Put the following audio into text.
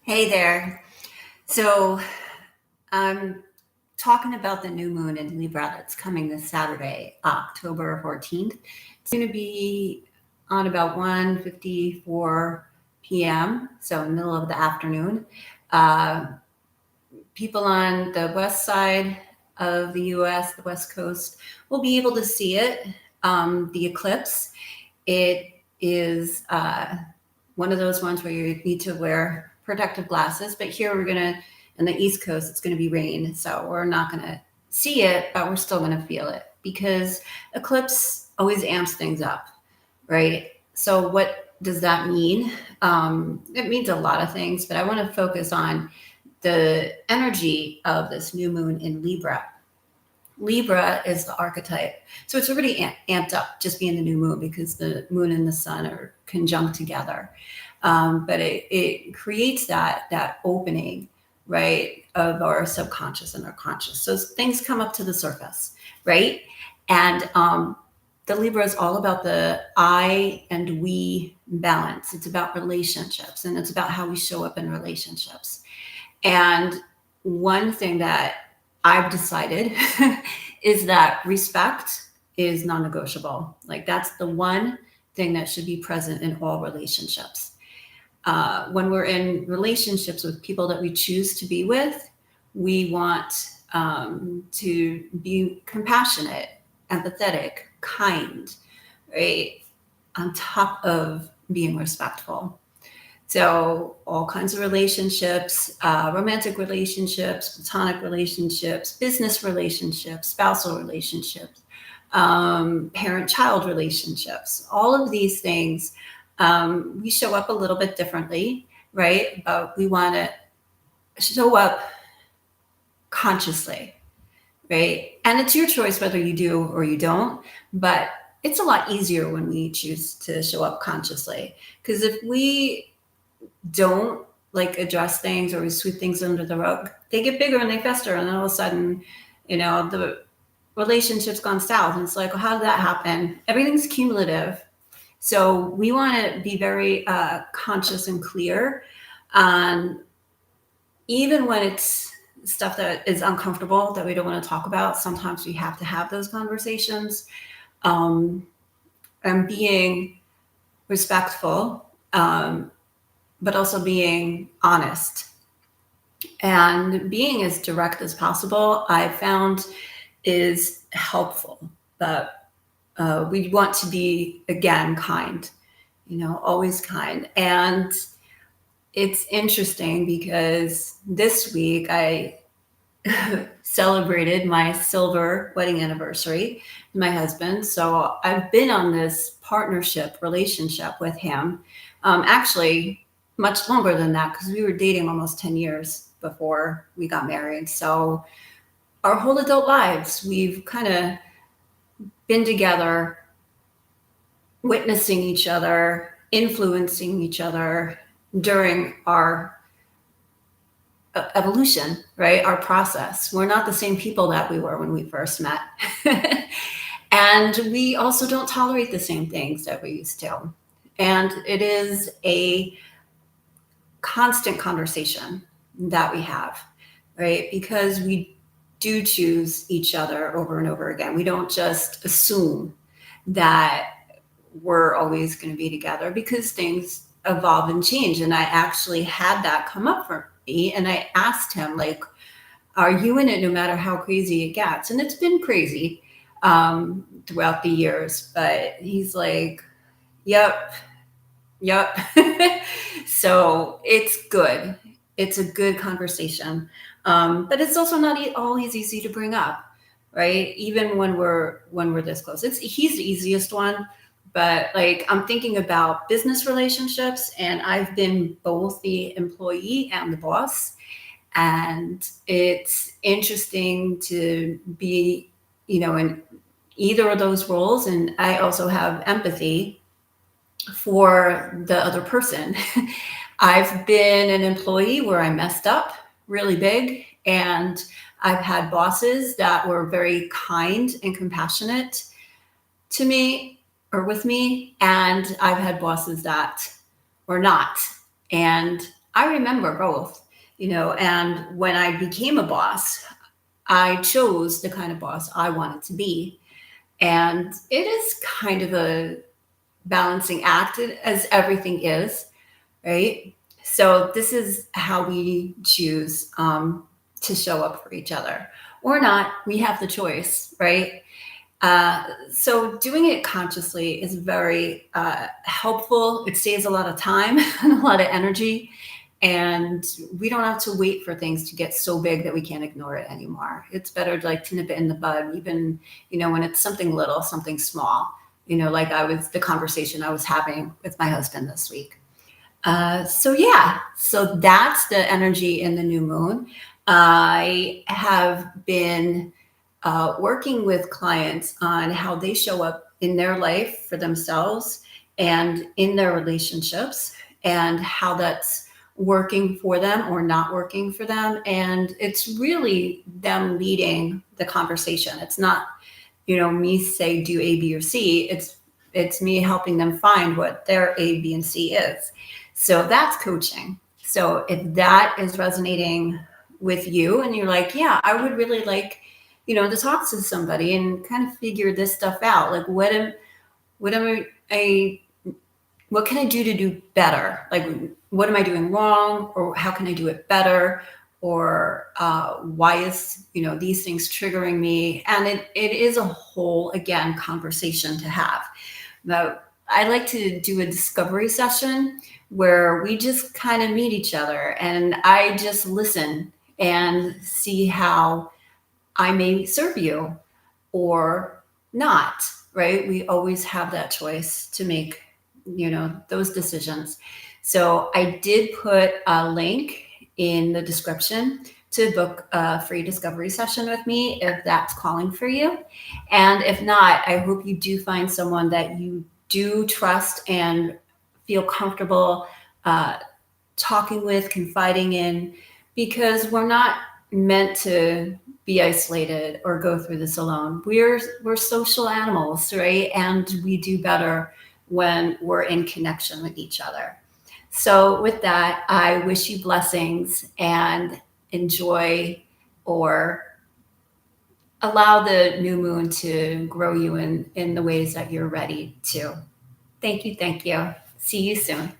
Hey there. So I'm talking about the new moon in Libra that's coming this Saturday, October 14th. It's going to be on about 1:54 p.m., so in the middle of the afternoon. Uh, People on the west side of the US, the West Coast, will be able to see it. The eclipse, it is one of those ones where you need to wear protective glasses. But here in the East Coast, it's going to be rain. So we're not going to see it, but we're still going to feel it because eclipse always amps things up, right? So what does that mean? It means a lot of things, but I want to focus on the energy of this new moon in Libra. Libra is the archetype. So it's already amped up just being the new moon because the moon and the sun are conjunct together. But it creates that opening, right, of our subconscious and our conscious. So things come up to the surface, right? And the Libra is all about the I and we balance. It's about relationships and it's about how we show up in relationships. And one thing that I've decided is that respect is non-negotiable. Like that's the one thing that should be present in all relationships. When we're in relationships with people that we choose to be with, we want to be compassionate, empathetic, kind, right? On top of being respectful. So all kinds of relationships, romantic relationships, platonic relationships, business relationships, spousal relationships, parent-child relationships, all of these things, we show up a little bit differently, right? But we want to show up consciously, right? And it's your choice whether you do or you don't, but it's a lot easier when we choose to show up consciously. Because if we don't like address things or we sweep things under the rug, they get bigger and they fester, and then all of a sudden, the relationship's gone south. And it's like, well, how did that happen? Everything's cumulative. So we want to be very conscious and clear on even when it's stuff that is uncomfortable that we don't want to talk about. Sometimes we have to have those conversations, and being respectful, but also being honest and being as direct as possible, I've found is helpful. But we want to be, again, kind, always kind. And it's interesting because this week I celebrated my silver wedding anniversary with my husband. So I've been on this partnership relationship with him, actually much longer than that because we were dating almost 10 years before we got married. So our whole adult lives, we've kind of been together, witnessing each other, influencing each other during our evolution, right? Our process. We're not the same people that we were when we first met. And we also don't tolerate the same things that we used to. And it is a constant conversation that we have, right? Because we do choose each other over and over again. We don't just assume that we're always going to be together because things evolve and change. And I actually had that come up for me. And I asked him, like, are you in it no matter how crazy it gets? And it's been crazy throughout the years. But he's like, yep. So it's good. It's a good conversation. But it's also not always easy to bring up, right? Even when we're this close. He's the easiest one. But like I'm thinking about business relationships, and I've been both the employee and the boss. And it's interesting to be, in either of those roles. And I also have empathy for the other person. I've been an employee where I messed up really big, and I've had bosses that were very kind and compassionate to me or with me, and I've had bosses that were not. And I remember both, and when I became a boss, I chose the kind of boss I wanted to be. And it is kind of a balancing act, as everything is, right? So this is how we choose to show up for each other or not. We have the choice, right? So doing it consciously is very helpful. It saves a lot of time and a lot of energy. And we don't have to wait for things to get so big that we can't ignore it anymore. It's better to like to nip it in the bud, even, when it's something little, something small, like the conversation I was having with my husband this week. So yeah, so that's the energy in the new moon. I have been working with clients on how they show up in their life for themselves and in their relationships, and how that's working for them or not working for them. And it's really them leading the conversation. It's not, me say do A, B, or C. It's me helping them find what their A, B, and C is. So that's coaching. So if that is resonating with you and you're like, yeah, I would really like, to talk to somebody and kind of figure this stuff out. Like what am I what can I do to do better? Like, what am I doing wrong, or how can I do it better? Or why is, these things triggering me? And it is a whole, again, conversation to have. Now, I like to do a discovery session where we just kind of meet each other and I just listen and see how I may serve you or not, right? We always have that choice to make, those decisions. So I did put a link in the description to book a free discovery session with me if that's calling for you. And if not, I hope you do find someone that you do trust and feel comfortable talking with, confiding in, because we're not meant to be isolated or go through this alone. We're social animals, right? And we do better when we're in connection with each other. So with that, I wish you blessings and enjoy, or allow the new moon to grow you in the ways that you're ready to. Thank you. Thank you. See you soon.